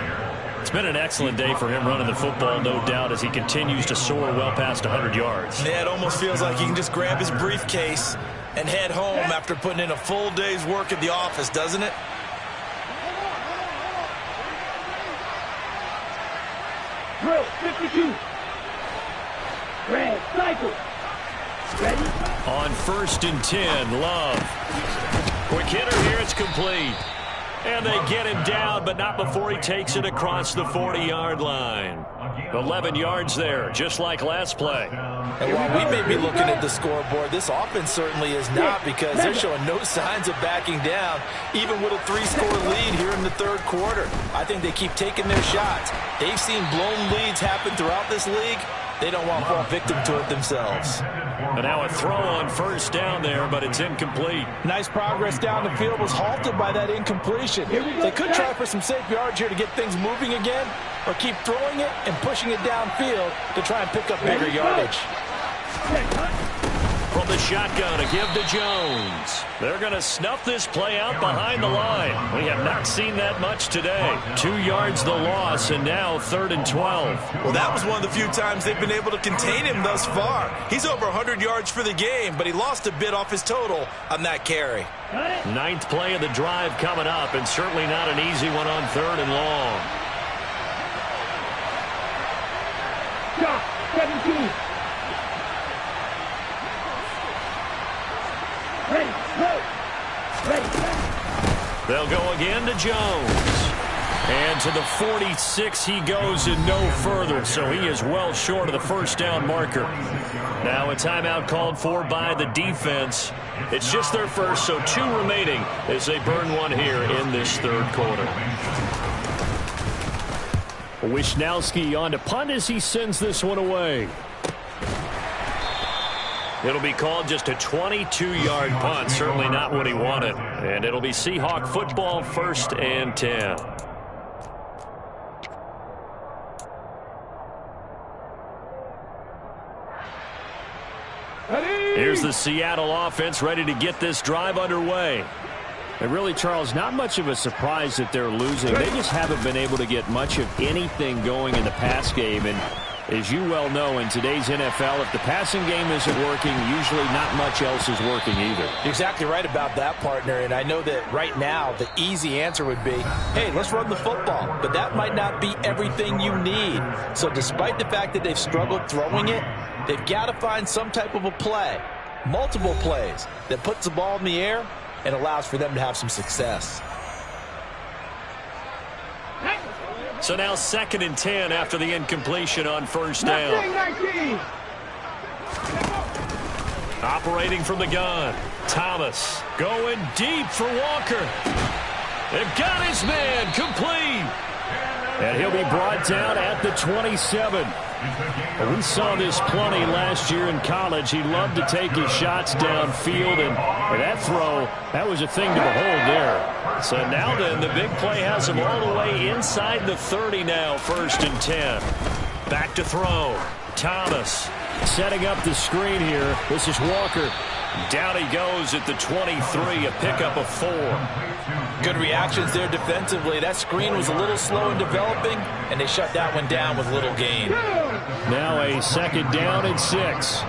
It's been an excellent day for him running the football, no doubt, as he continues to soar well past 100 yards. Yeah, it almost feels like he can just grab his briefcase and head home after putting in a full day's work at the office, doesn't it? Drill, 52. Red, cycle. Ready? On 1st and 10, Love. Quick hitter here, it's complete. And they get him down, but not before he takes it across the 40-yard line. 11 yards there, just like last play. And while we may be looking at the scoreboard, this offense certainly is not because they're showing no signs of backing down, even with a 3-score lead here in the third quarter. I think they keep taking their shots. They've seen blown leads happen throughout this league. They don't want to fall victim to it themselves. And now a throw on first down there, but it's incomplete. Nice progress down the field was halted by that incompletion. They could try for some safe yards here to get things moving again, or keep throwing it and pushing it downfield to try and pick up bigger yardage. From the shotgun, a give to Jones. They're going to snuff this play out behind the line. We have not seen that much today. 2 yards the loss, and now 3rd and 12. Well, that was one of the few times they've been able to contain him thus far. He's over 100 yards for the game, but he lost a bit off his total on that carry. 9th play of the drive coming up, and certainly not an easy one on 3rd and long. Shot, 17. Ready, go. Ready. They'll go again to Jones. And to the 46 he goes and no further, so he is well short of the first down marker. Now a timeout called for by the defense. It's just their first, so 2 remaining as they burn one here in this third quarter. Wisnowski on to punt as he sends this one away. It'll be called just a 22-yard punt, certainly not what he wanted. And it'll be Seahawk football, 1st and 10. Here's the Seattle offense ready to get this drive underway. And really, Charles, not much of a surprise that they're losing. They just haven't been able to get much of anything going in the pass game. And as you well know, in today's NFL, if the passing game isn't working, usually not much else is working either. You're exactly right about that, partner. And I know that right now the easy answer would be, hey, let's run the football. But that might not be everything you need. So despite the fact that they've struggled throwing it, they've got to find some type of a play, multiple plays, that puts the ball in the air and allows for them to have some success. So now 2nd and 10 after the incompletion on first down. 19. Operating from the gun, Thomas going deep for Walker. They've got his man complete. And he'll be brought down at the 27. We saw this plenty last year in college. He loved to take his shots downfield, and that throw, that was a thing to behold there. So now then, the big play has him all the way inside the 30 now, 1st and 10. Back to throw. Thomas setting up the screen here. This is Walker. Down he goes at the 23, a pickup of 4. Good reactions there defensively. That screen was a little slow in developing, and they shut that one down with little gain. Now a 2nd down and 6.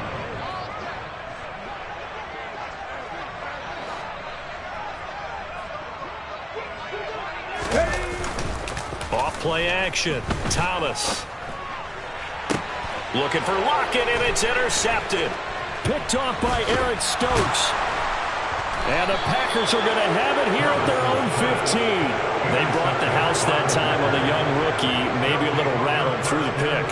Off play action. Thomas looking for Lockett, and it's intercepted. Picked off by Eric Stokes. And the Packers are going to have it here at their own 15. They brought the house that time on the young rookie, maybe a little rattled through the pick.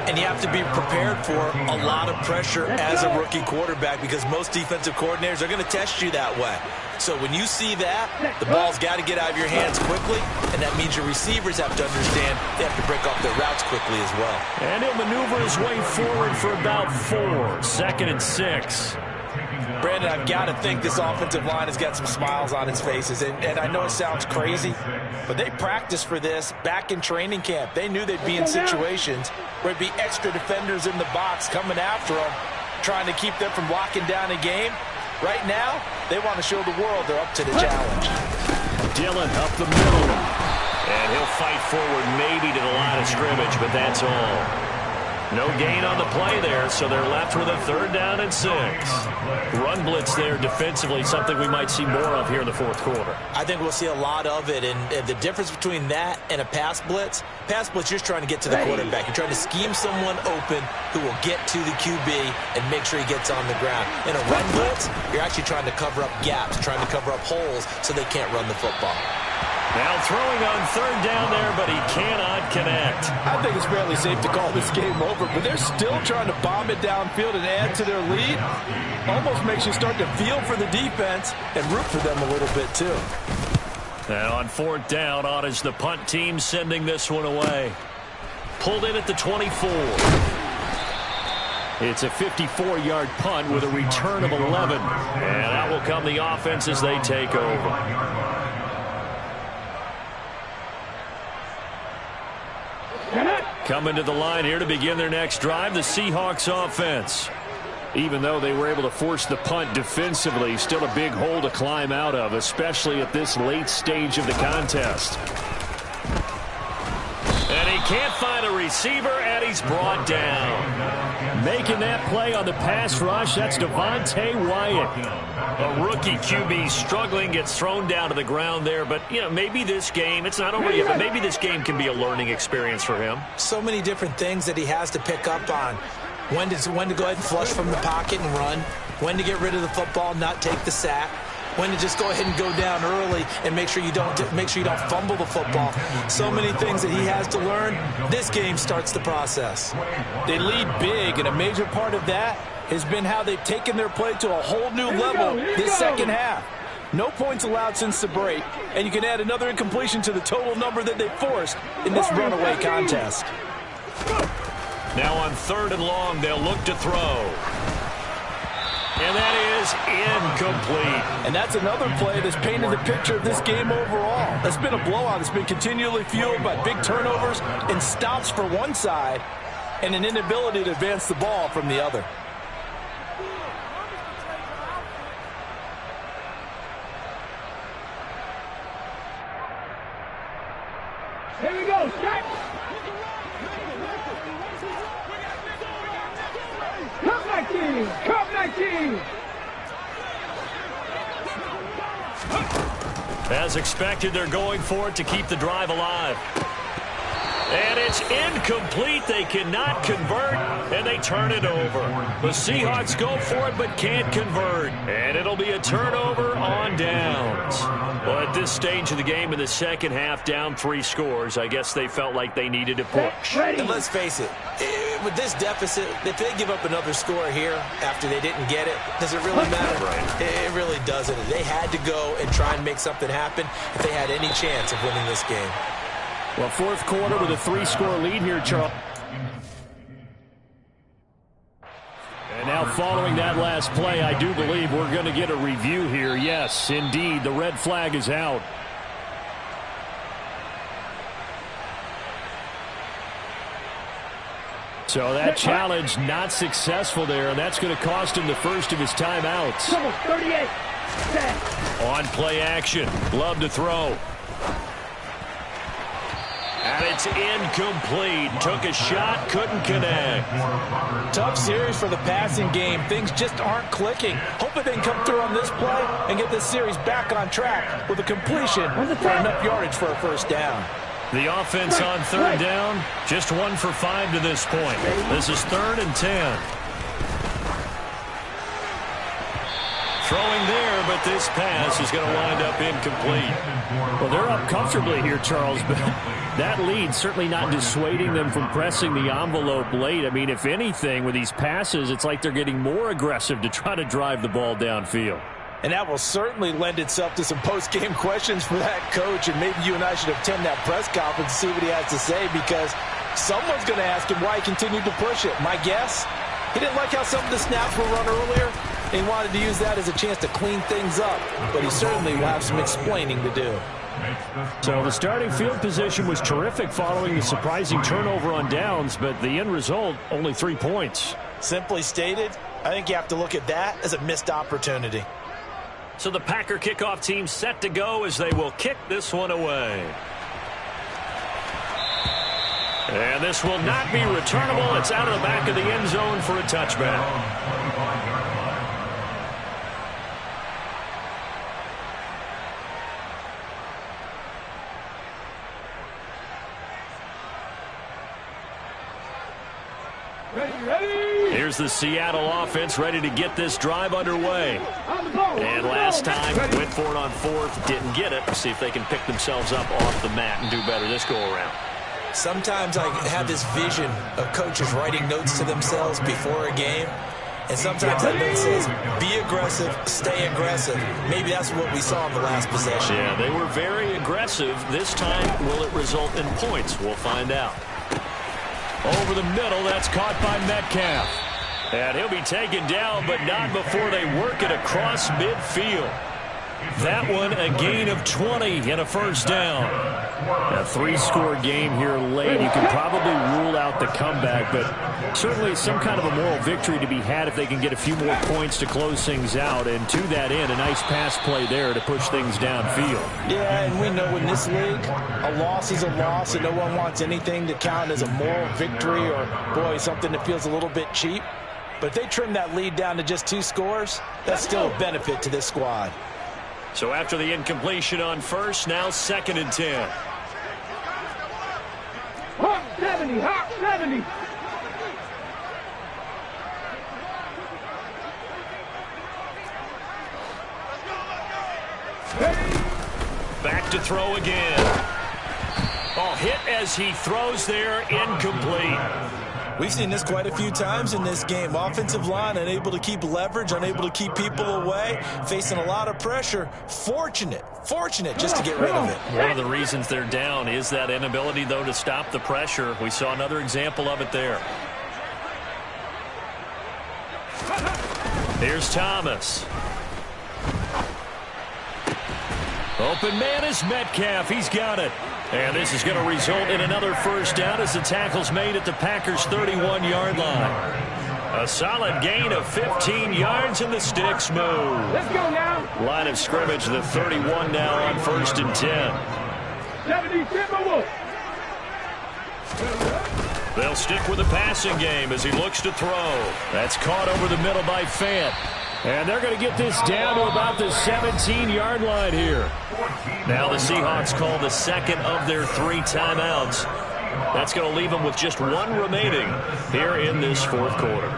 And you have to be prepared for a lot of pressure as a rookie quarterback, because most defensive coordinators are going to test you that way. So when you see that, the ball's got to get out of your hands quickly, and that means your receivers have to understand they have to break off their routes quickly as well. And he'll maneuver his way forward for about 4. 2nd and 6. Brandon, I've got to think this offensive line has got some smiles on its faces. And I know it sounds crazy, but they practiced for this back in training camp. They knew they'd be in situations where there'd be extra defenders in the box coming after them, trying to keep them from locking down a game. Right now, they want to show the world they're up to the challenge. Dillon up the middle. And he'll fight forward maybe to the line of scrimmage, but that's all. No gain on the play there, so they're left with a 3rd down and 6. Run blitz there defensively, something we might see more of here in the 4th quarter. I think we'll see a lot of it, and the difference between that and a pass blitz, you're just trying to get to the quarterback. You're trying to scheme someone open who will get to the QB and make sure he gets on the ground. In a run blitz, you're actually trying to cover up gaps, trying to cover up holes so they can't run the football. Now throwing on 3rd down there, but he cannot connect. I think it's fairly safe to call this game over, but they're still trying to bomb it downfield and add to their lead. Almost makes you start to feel for the defense and root for them a little bit too. Now on 4th down, on is the punt team sending this one away. Pulled in at the 24. It's a 54-yard punt with a return of 11. And that will come the offense as they take over. Coming to the line here to begin their next drive, the Seahawks offense. Even though they were able to force the punt defensively, still a big hole to climb out of, especially at this late stage of the contest. And he can't find a receiver, and he's brought down. Making that play on the pass rush, that's Devontae Wyatt. A rookie QB struggling, gets thrown down to the ground there. But, you know, maybe this game, it's not over yet, but maybe this game can be a learning experience for him. So many different things that he has to pick up on. When to go ahead and flush from the pocket and run. When to get rid of the football, not take the sack. when to just go ahead and go down early and make sure you don't fumble the football. So many things that he has to learn. This game starts the process. They lead big, and a major part of that has been how they've taken their play to a whole new level this second half. No points allowed since the break, and you can add another incompletion to the total number that they forced in this runaway contest. Now on 3rd and long, they'll look to throw. And that is incomplete. And that's another play that's painted the picture of this game overall. It's been a blowout. It's been continually fueled by big turnovers and stops for one side and an inability to advance the ball from the other. Here we go, set. Cup 19, Cup 19. As expected, they're going for it to keep the drive alive. And it's incomplete. They cannot convert, and they turn it over. The Seahawks go for it but can't convert, and it'll be a turnover on downs. Well, at this stage of the game in the second half, down 3 scores, I guess they felt like they needed to push. And let's face it, with this deficit, if they give up another score here after they didn't get it, does it really matter? Right. It really doesn't. They had to go and try and make something happen if they had any chance of winning this game. Well, 4th quarter with a 3-score lead here, Charles. And now following that last play, I do believe we're going to get a review here. Yes, indeed, the red flag is out. So that challenge not successful there, and that's going to cost him the first of his timeouts. 38, set. On play action, Love to throw. And it's incomplete. Took a shot, couldn't connect. Tough series for the passing game. Things just aren't clicking. Hoping they can come through on this play and get this series back on track with a completion for enough yardage for a first down. The offense on 3rd down, just 1 for 5 to this point. This is 3rd and 10. Throwing there, but this pass is going to wind up incomplete. Well, they're up comfortably here, Charles, but that lead certainly not dissuading them from pressing the envelope late. I mean, if anything, with these passes, it's like they're getting more aggressive to try to drive the ball downfield. And that will certainly lend itself to some post-game questions for that coach, and maybe you and I should attend that press conference to see what he has to say, because someone's going to ask him why he continued to push it. My guess, he didn't like how some of the snaps were run earlier. He wanted to use that as a chance to clean things up, but he certainly will have some explaining to do. So the starting field position was terrific following the surprising turnover on downs, but the end result, only 3 points. Simply stated, I think you have to look at that as a missed opportunity. So the Packer kickoff team set to go as they will kick this one away. And this will not be returnable. It's out of the back of the end zone for a touchback. Here's the Seattle offense ready to get this drive underway. And last time, went for it on 4th, didn't get it. See if they can pick themselves up off the mat and do better this go-around. Sometimes I have this vision of coaches writing notes to themselves before a game. And sometimes that note says, be aggressive, stay aggressive. Maybe that's what we saw in the last possession. Yeah, they were very aggressive. This time, will it result in points? We'll find out. Over the middle, that's caught by Metcalf. And he'll be taken down, but not before they work it across midfield. That one, a gain of 20 and a first down. A 3-score game here late. You can probably rule out the comeback, but certainly some kind of a moral victory to be had if they can get a few more points to close things out. And to that end, a nice pass play there to push things downfield. Yeah, and we know in this league, a loss is a loss, and no one wants anything to count as a moral victory or, boy, something that feels a little bit cheap. But if they trim that lead down to just 2 scores, that's still a benefit to this squad. So after the incompletion on 1st, now 2nd and 10. Hawk 70, Hawk 70. to throw again. Oh, hit as he throws there, incomplete. We've seen this quite a few times in this game. Offensive line unable to keep leverage, unable to keep people away, facing a lot of pressure. Fortunate just to get rid of it. One of the reasons they're down is that inability, though, to stop the pressure. We saw another example of it there. Here's Thomas. Open man is Metcalf. He's got it. And this is going to result in another first down as the tackle's made at the Packers' 31-yard line. A solid gain of 15 yards and the sticks move. Let's go now. Line of scrimmage, the 31 now on 1st and 10. s7w6. They'll stick with the passing game as he looks to throw. That's caught over the middle by Fant. And they're going to get this down to about the 17-yard line here. Now the Seahawks call the second of their 3 timeouts. That's going to leave them with just 1 remaining here in this 4th quarter.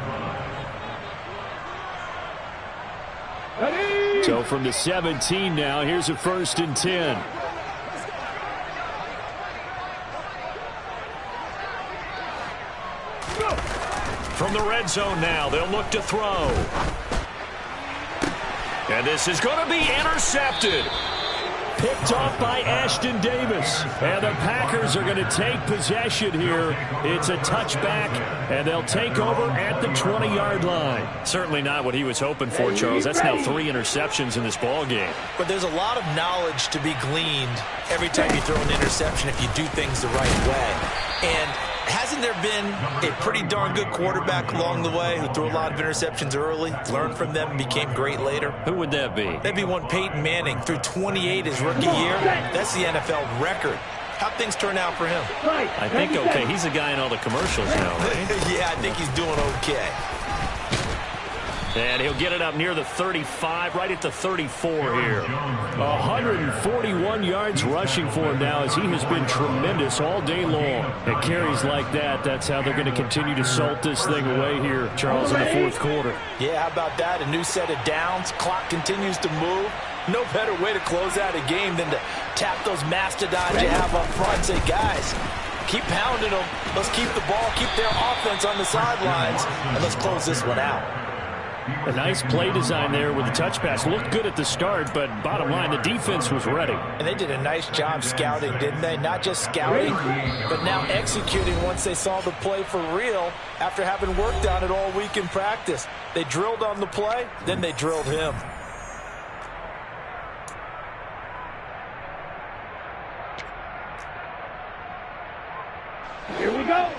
So from the 17 now, here's a 1st and 10. From the red zone now, they'll look to throw. And this is going to be intercepted. Picked off by Ashton Davis. And the Packers are going to take possession here. It's a touchback, and they'll take over at the 20-yard line. Certainly not what he was hoping for, Charles. That's now 3 interceptions in this ball game. But there's a lot of knowledge to be gleaned every time you throw an interception if you do things the right way. And hasn't there been a pretty darn good quarterback along the way who threw a lot of interceptions early, learned from them, and became great later? Who would that be? That'd be one Peyton Manning. Threw 28 his rookie year. That's the NFL record. How'd things turn out for him? I think okay. He's a guy in all the commercials now, right? Yeah, I think he's doing okay. And he'll get it up near the 35, right at the 34 here. 141 yards rushing for him now as he has been tremendous all day long. At carries like that, that's how they're going to continue to salt this thing away here, Charles, in the 4th quarter. Yeah, how about that? A new set of downs. Clock continues to move. No better way to close out a game than to tap those mastodons you have up front and say, guys, keep pounding them. Let's keep the ball, keep their offense on the sidelines, and let's close this one out. A nice play design there with the touch pass. Looked good at the start, but bottom line, the defense was ready. And they did a nice job scouting, didn't they? Not just scouting, but now executing once they saw the play for real after having worked on it all week in practice. They drilled on the play, then they drilled him. Here we go.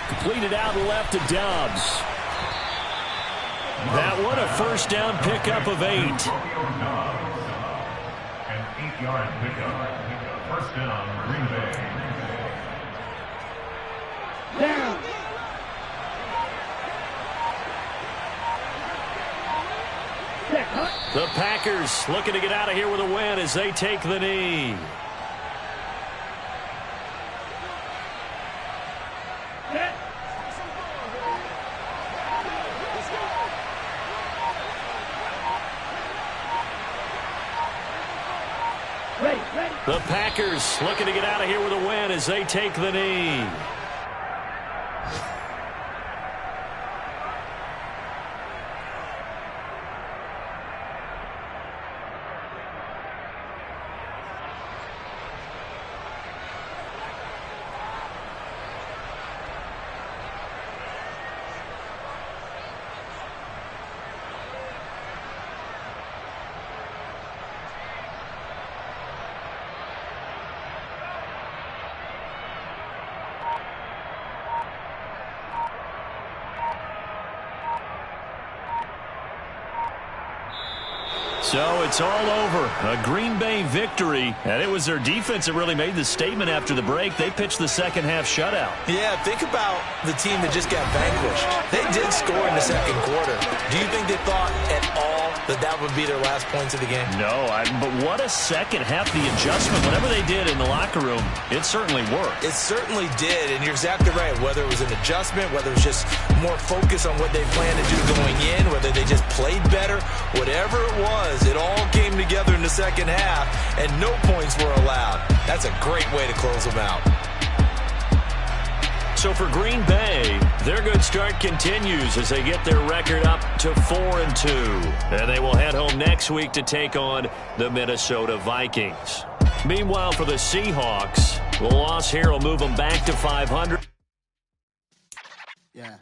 Completed out left to Dobbs. That one a first down pickup of 8. An 8-yard pickup. First down, Green Bay. Down. The Packers looking to get out of here with a win as they take the knee. The Packers looking to get out of here with a win as they take the knee. So it's all over. A Green Bay victory. And it was their defense that really made the statement after the break. They pitched the second half shutout. Yeah, think about the team that just got vanquished. They did score in the second quarter. Do you think they thought at all that would be their last points of the game? No, but what a second half. The adjustment, whatever they did in the locker room, it certainly worked. It certainly did, and you're exactly right. Whether it was an adjustment, whether it was just more focus on what they planned to do going in, whether they just played better, whatever it was, it all came together in the second half, and no points were allowed. That's a great way to close them out. So for Green Bay, their good start continues as they get their record up to 4-2. And they will head home next week to take on the Minnesota Vikings. Meanwhile, for the Seahawks, the loss here will move them back to 500. Yeah.